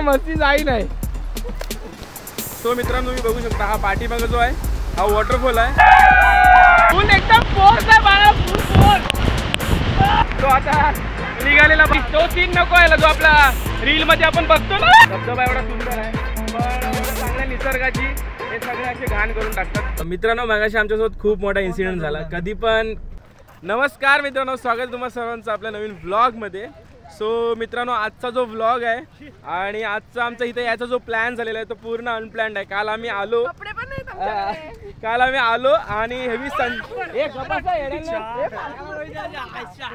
मस्ती जाई नाही। तो मित्रांनो तुम्ही बघू शकता हा पाठीमागे जो आहे हा वॉटरफॉल आहे। फुल एकदम फोर्स आहे बाळा, फुल फोर्स। तो आता निघालेला तो सीन नको आहे जो आपला रील मध्ये आपण बघतो ना। धबधबा एवढा सुंदर आहे पण चांगल्या निसर्गाची हे सगळे असे घाण करून टाकतात। मित्रांनो मगाशी आमच्यासोबत खूप मोठा इन्सिडेंट झाला कधी पण। नमस्कार मित्रांनो, स्वागत तुम्हा सर्वांचं आपल्या नवीन व्लॉगमध्ये। सो मित्रांनो आजचा जो व्लॉग आहे आणि आजचा आमचा इथे याचा जो प्लॅन झालेला आहे तो पूर्ण अनप्लॅन्ड आहे। काल आम्ही आलो आणि हेवी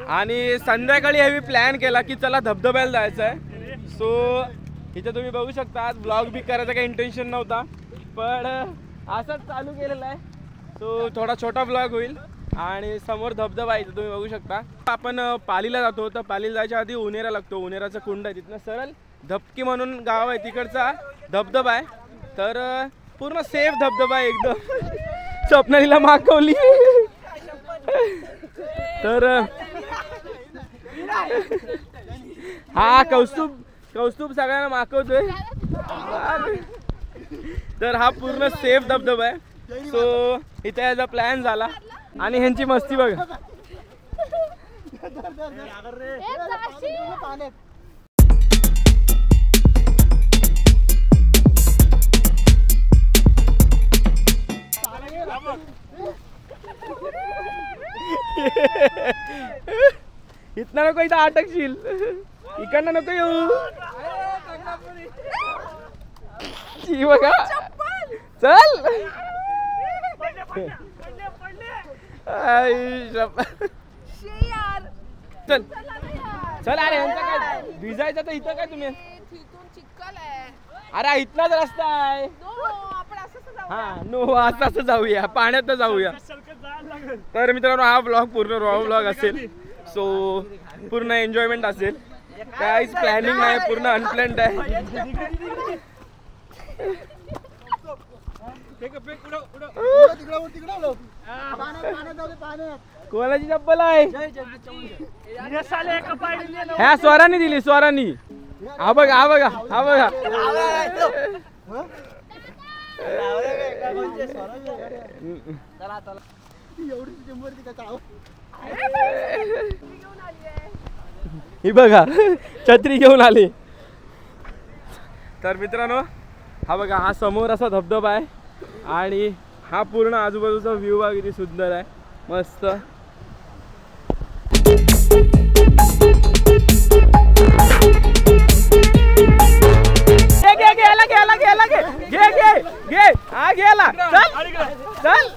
आणि संध्याकाळी हेवी प्लॅन केला की चला धबधब्याला जायचं आहे। सो इथे तुम्ही बघू शकता आज व्लॉग बी करायचा काही इंटेन्शन नव्हता पण असंच चालू केलेलं आहे। सो थोडा छोटा व्लॉग होईल आणि समोर धबधबा आहे तुम्ही बघू शकता। आपण पालीला जातो तर पालीला जायच्या आधी उनेरा लागतो, उनेराचा कुंड आहे तिथनं सरळ धबकी म्हणून गाव आहे तिकडचा धबधबा आहे। तर पूर्ण सेफ धबधबा आहे एकदम। स्वप्नालीला मागवली तर हा कौस्तुभ सगळ्यांना मागवतोय। तर हा पूर्ण सेफ धबधबा आहे। सो इथे याचा प्लॅन झाला आणि ह्यांची मस्ती बघा। इतना नको इथं अटकशील, इकडनं नको येऊ। बघा चल चल चल अरे ह्यांचा काय भिजायचं तर इथं काय तुम्ही अरे इथलाच रस्ता आहे। हा नो असं जाऊया पाण्यात जाऊया। तर मित्रांनो हा ब्लॉग पूर्ण रॉ ब्लॉग असेल। सो पूर्ण एन्जॉयमेंट असेल, काहीच प्लॅनिंग नाही, पूर्ण अनप्लॅन्ड आहे। कोणाची चप्पल आहे? ह्या स्वरांनी दिली, स्वरांनी। हा बघा हा बघा हा बघा ही बघा छत्री घेऊन आली। तर मित्रांनो हा बघा हा समोर असा धबधबा आहे आणि हा पूर्ण आजूबाजूचा व्ह्यू बघा किती सुंदर आहे, मस्त। हा गेला चल चल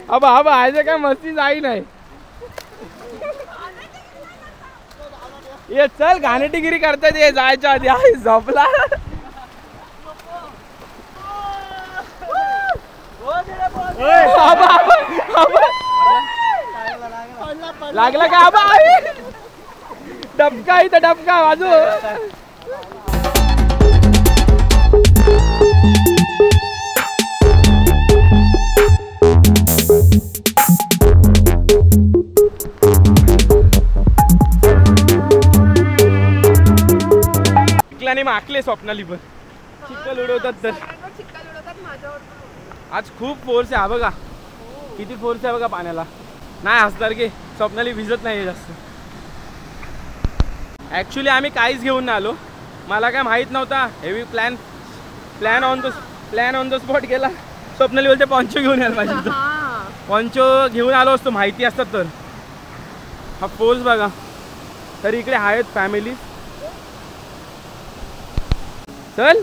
अब आयचं काय मस्ती जाई नाही। ये चल घाणेटीगिरी करतात ये जायच्या आधी आहे झोपला। लागला का आबा डबका इथं डबका बाजू। माकले स्वप्नाली पण चिखल उडवतात तर आज खूप फोर्स आहे। हा बघा किती फोर्स आहे बघा पाण्याला। नाही हसणार की स्वप्नाली भिजत नाही जास्त। ॲक्च्युली आम्ही काहीच घेऊन नाही आलो, मला काय माहीत नव्हता। Heavy plan on the spot केला। स्वप्नाली बोलते पॉन्चो घेऊन यायला पाहिजे, पॉन्चो घेऊन आलो असतो माहिती असतात तर। हा फोर्स बघा। तर इकडे आहेत फॅमिली। चल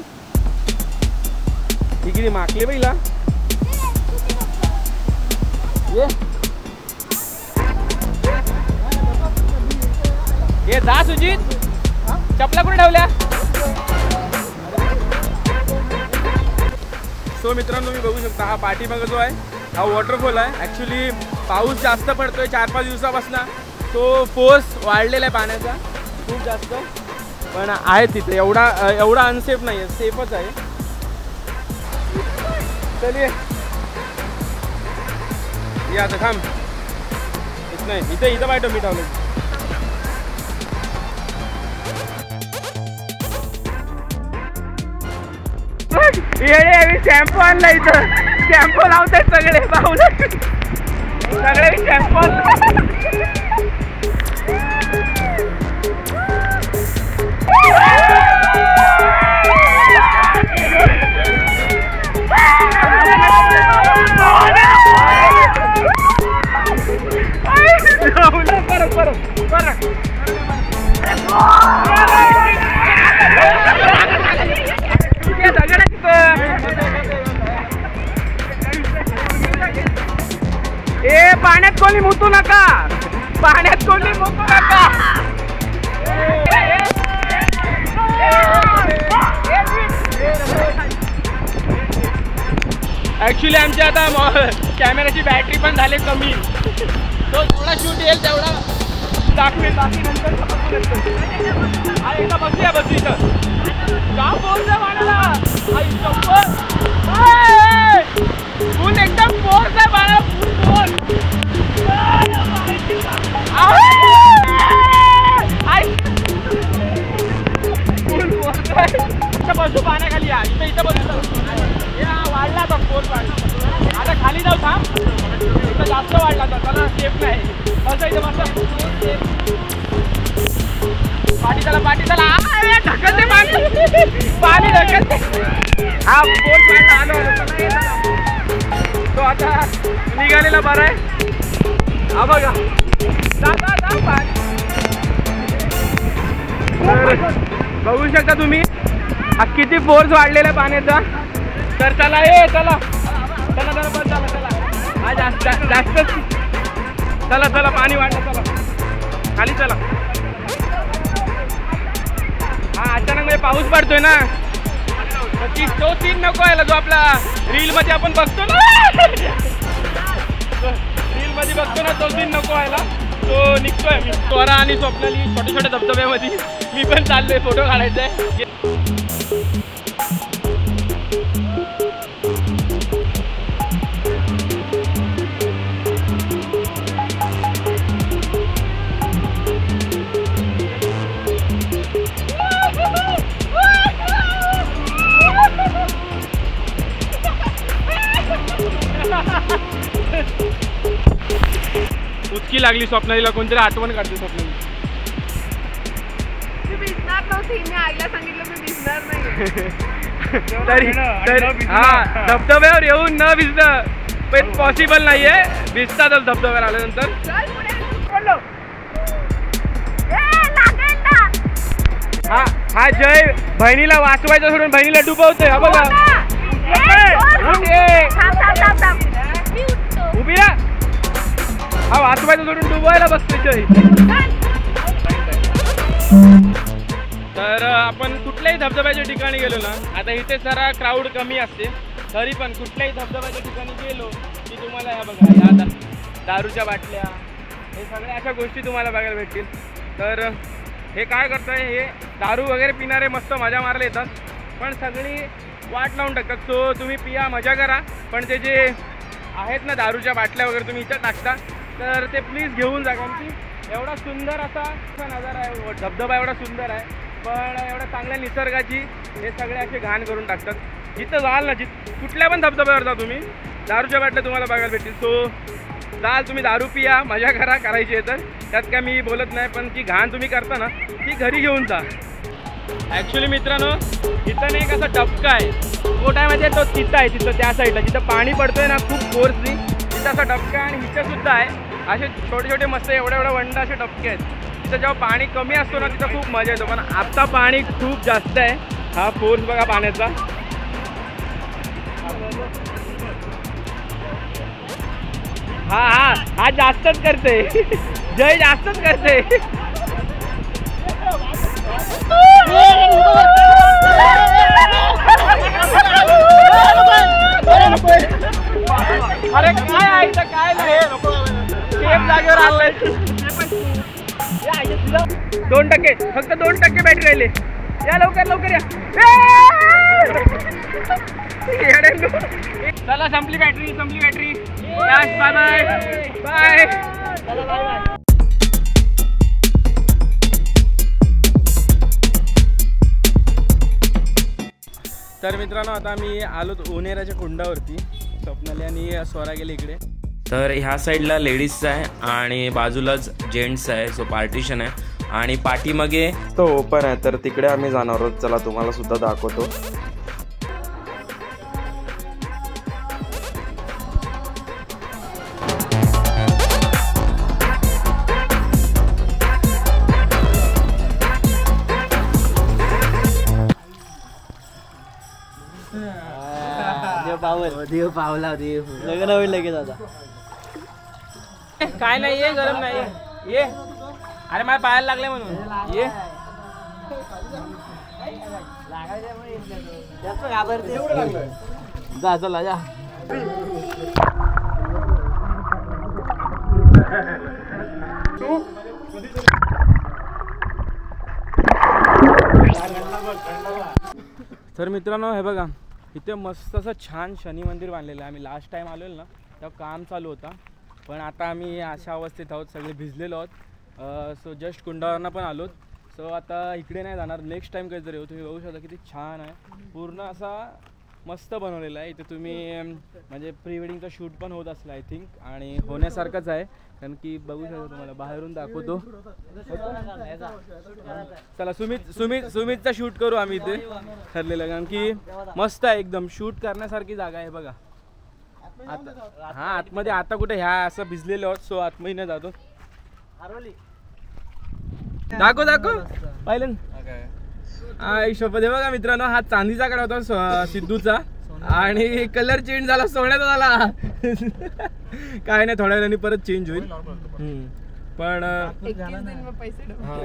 इकडे माकले पहिला ये जा सुजित, चपला कुठे ठेवल्या? सो मित्रांनो तुम्ही बघू शकता हा पाठीमागे जो आहे हा वॉटरफॉल आहे. ॲक्च्युली पाऊस जास्त पडतोय 4-5 दिवसापासून, तो फोर्स वाढलेला आहे पाण्याचा खूप जास्त, पण आहे तिथे एवढा अनसेफ नाही आहे, सेफच आहे. चलिए ये आता थांब नाही इथं बाय मी ठेवलं. शॅम्पू आणला इथं, शॅम्पू लावतात सगळे पाहून सगळे शॅम्पू. ए पाण्यात कोणी मुतू नका, पाण्यात कोणी मुतू नका. ऍक्च्युली आमच्या आता कॅमेराची बॅटरी पण झाली कमी, तो जेवढा शूट येईल तेवढा दाखवेल, बाकी नंतर एकदा बसूया बसू इथं का बोलतो पाण्याला. फुल एकदम फोर्स आहे पाण्याला, फुल फोर्स आहे. इथं बसू पाण्याखाली, या इथं बसू, वाढला आता फोर्स वाढला. आता खाली जाऊ थांब, इथं जास्त वाढला तर त्याला सेफ नाही. असं इथं मस्त पाठी त्याला ढकलते पाणी ढकलते. हा फोर्स वाढला, आलो तो आता निघालेला बरा आहे. हा बघा बघू शकता तुम्ही हा किती फोर्स वाढलेला आहे पाण्याचा. तर चला चला बस चला हा जास्तच चला पाणी वाढलं, चला खाली चला. हा अचानक म्हणजे पाऊस पडतोय ना, तो सीन नको यायला जो आपला रील मध्ये आपण बघतो ना, रील मध्ये बघतो ना तो सीन नको व्हायला. तो निघतोय मी स्वरा आणि स्वप्नाली छोट्या धबधब्यामध्ये, मी पण चाललोय फोटो काढायचा. उचकी लागली स्वप्नालीला, कोणतरी आठवण काढते स्वप्नाली. मी भिजणार नव्हती, मी आईला सांगितलं मी भिजणार नाही. तरी हा धबधब्यावर येऊन न भिजणं पण पॉसिबल नाहीये, भिजतातच धबधब्यावर आल्यानंतर. हा जय बहिणीला वाचवायचं सोडून बहिणीला डुबवतोय. हा बघा उभी राहा, हा वाचवायचं सोडून डुबवायला बसतोय जय. तर आपण कुठल्याही धबधब्याच्या ठिकाणी गेलो ना, आता इथे जरा क्राऊड कमी असते, तरी पण कुठल्याही धबधब्याच्या ठिकाणी गेलो की तुम्हाला ह्या बघा ह्या दारूच्या बाटल्या, हे सगळ्या अशा गोष्टी तुम्हाला बघायला भेटतील. तर हे काय करतंय, हे दारू वगैरे पिणारे मस्त मजा मारायला येतात, पण सगळी वाट लावून टाकतात. सो तुम्ही पिया मजा करा, पण ते जे आहेत ना दारूच्या बाटल्या वगैरे तुम्ही इथं टाकता, तर ते प्लीज घेऊन जा. कारण की एवढा सुंदर असा नजारा आहे, धबधबा एवढा सुंदर आहे, पण एवढ्या चांगल्या निसर्गाची हे सगळे असे घाण करून टाकतात. जिथं जाल ना, कुठल्या पण धबधब्यावर जा तुम्ही, दारूच्या बाटल्या तुम्हाला बघायला भेटतील. सो जाल तुम्ही, दारू पिया, मजा करा, करायची आहे तर, त्यात काय मी बोलत नाही, पण ती घाण तुम्ही करता ना ती घरी घेऊन जा. ॲक्च्युली मित्रांनो इथं नाही एक असा डबका आहे, मोठ्यामध्ये तो तिथं आहे, तिथं त्या साईडला जिथं पाणी पडतोय ना खूप फोर्सली, तिथं असा डबका आहे. आणि इथं सुद्धा आहे असे छोटे छोटे मस्त एवढ्या वंड असे डबके आहेत. तिथं जेव्हा पाणी कमी असतो ना तिथं खूप मजा येतो, पण आता पाणी खूप जास्त आहे. हा फोर्स बघा पाण्याचा. हा जास्तच करते जय, जास्तच करते. अरे काय आहे इथं, काय नाही सेफ जागेवर आलंय. 2% फक्त 2% बॅटरी राहिले. या लवकर लवकर या. चला संपली बॅटरी. Bye bye bye. तर मित्रांनो आता आम्ही आलो उन्हेराच्या कुंडावरती. स्वप्नाली आणि स्वरा गेले इकडे. तर ह्या साईडला लेडीजचा आहे आणि बाजूलाच जेंट्स आहे. सो पार्टिशन आहे आणि पाठीमागे तो ओपन आहे. तर तिकडे आम्ही जाणार आहोत. चला तुम्हाला सुद्धा दाखवतो. देव पावला लग्न होईल लगेच आता. काय नाही ये, गरम नाही ये. अरे माझ्या पायाला लागले म्हणून ये. जा चला जा. तर मित्रांनो हे बघा, इथे मस्त असं छान शनी मंदिर बांधलेलं आहे. आम्ही लास्ट टाइम आलेलो ना तेव्हा काम चालू होता, पण आता आम्ही अशा अवस्थेत आहोत, सगळे भिजलेलो आहोत. सो जस्ट कुंडावरनं पण आलोत. सो आता इकडे नाही जाणार, नेक्स्ट टाइम कधीतरी येऊ. तुम्ही बघू शकता किती छान आहे, पूर्ण असा मस्त बनवलेला आहे. इथे तुम्ही म्हणजे प्री वेडिंगचा शूट पण होत असला आय थिंक, आणि होण्यासारखंच आहे कारण की बघू शकता, तुम्हाला बाहेरून दाखवतो. चला सुमितचा शूट करू आम्ही इथे ठरलेलं, कारण की मस्त आहे एकदम, शूट करण्यासारखी जागा आहे बघा. आता हा आतमध्ये आता कुठे ह्या असं भिजलेलं आहोत. सो आतमध्ये नाही जातो. दाखव पाहिलं शपथ. हे बघा मित्रांनो, हा चांदीचा कडा होता सिद्धूचा आणि कलर चेंज झाला, सोन्याचा झाला. काय नाही, थोड्या वेळाने परत चेंज होईल. पण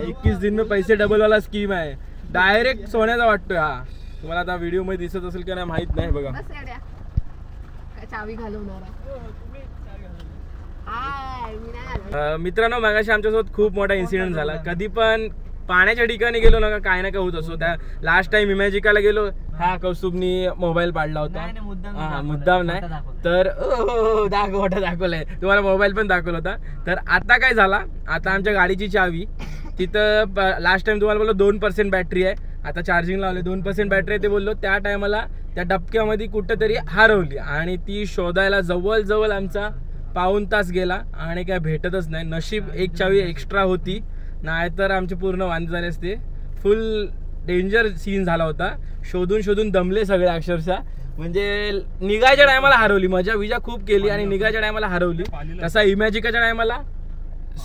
21 दिन में पैसे डबल वाला स्कीम आहे. डायरेक्ट सोन्याचा वाटतोय हा. तुम्हाला आता व्हिडिओ मध्ये दिसत असेल का नाही माहित नाही. बघा मित्रांनो, मगाशी आमच्यासोबत खूप मोठा इन्सिडेंट झाला. कधी पण पाण्याच्या ठिकाणी गेलो ना, काय ना काय होत असो. त्या लास्ट टाइम इमॅजिकाला गेलो, हा कौस्तुभनी मोबाईल पाडला होता. हा मुद्दाम नाही तर दाखवलाय तुम्हाला, मोबाईल पण दाखवला होता. तर आता काय झाला, आता आमच्या गाडीची चावी तिथं लास्ट टाइम तुम्हाला बोललो 2% बॅटरी आहे. आता चार्जिंग लावले, 2% बॅटरी आहे ते बोललो. त्या टायमाला त्या डबक्यामध्ये कुठंतरी हरवली आणि ती शोधायला जवळ आमचा पाऊण तास गेला आणि काय भेटतच नाही. नशीब एक चावी एक्स्ट्रा होती, नाहीतर आमचे पूर्ण वांदे झाले असते. फुल डेंजर सीन झाला होता. शोधून दमले सगळे अक्षरशः. म्हणजे निघायच्या टायमाला हरवली. मजा विजा खूप केली आणि निघायच्या टायमाला हरवली. तसा इमॅजिकाच्या टायमाला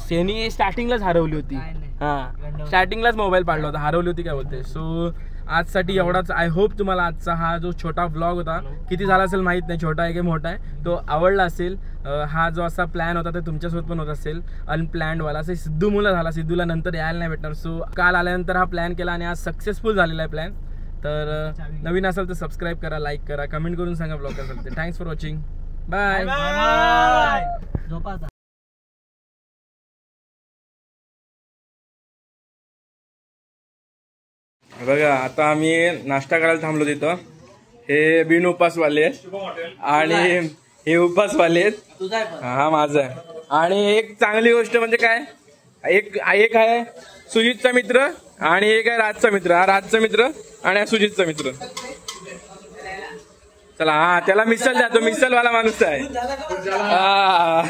सेनी स्टार्टिंगलाच हरवली होती. हा स्टार्टिंगलाच मोबाईल पाडला होता, हरवली होती काय बोलते. सो आजसाठी एवढाच. आय होप तुम्हाला आजचा हा जो छोटा व्लॉग होता, किती झाला असेल माहीत नाही, छोटा आहे की मोठा आहे, तो आवडला असेल. हा जो असा प्लॅन होता ते तुमच्यासोबत पण होत असेल, अनप्लॅन्डवाला. असं सिद्धू मुलं झाला, सिद्धूला नंतर यायला नाही भेटणार. सो काल आल्यानंतर हा प्लॅन केला आणि आज सक्सेसफुल झालेला आहे प्लॅन. तर नवीन असेल तर सबस्क्राईब करा, लाईक करा, कमेंट करून सांगा ब्लॉग कसं ते. Thanks for watching. बाय. बघा आता आम्ही नाश्ता करायला थांबलो तिथं. हे बिन उपासवाले आणि हे उपासवाले आहेत. हा माझा आहे. आणि एक चांगली गोष्ट म्हणजे काय, एक आहे सुजितचा मित्र आणि एक आहे राजचा मित्र. हा राजचा मित्र आणि हा सुजितचा मित्र. चला हा त्याला मिसल द्या, तो मिसलवाला माणूस आहे. हा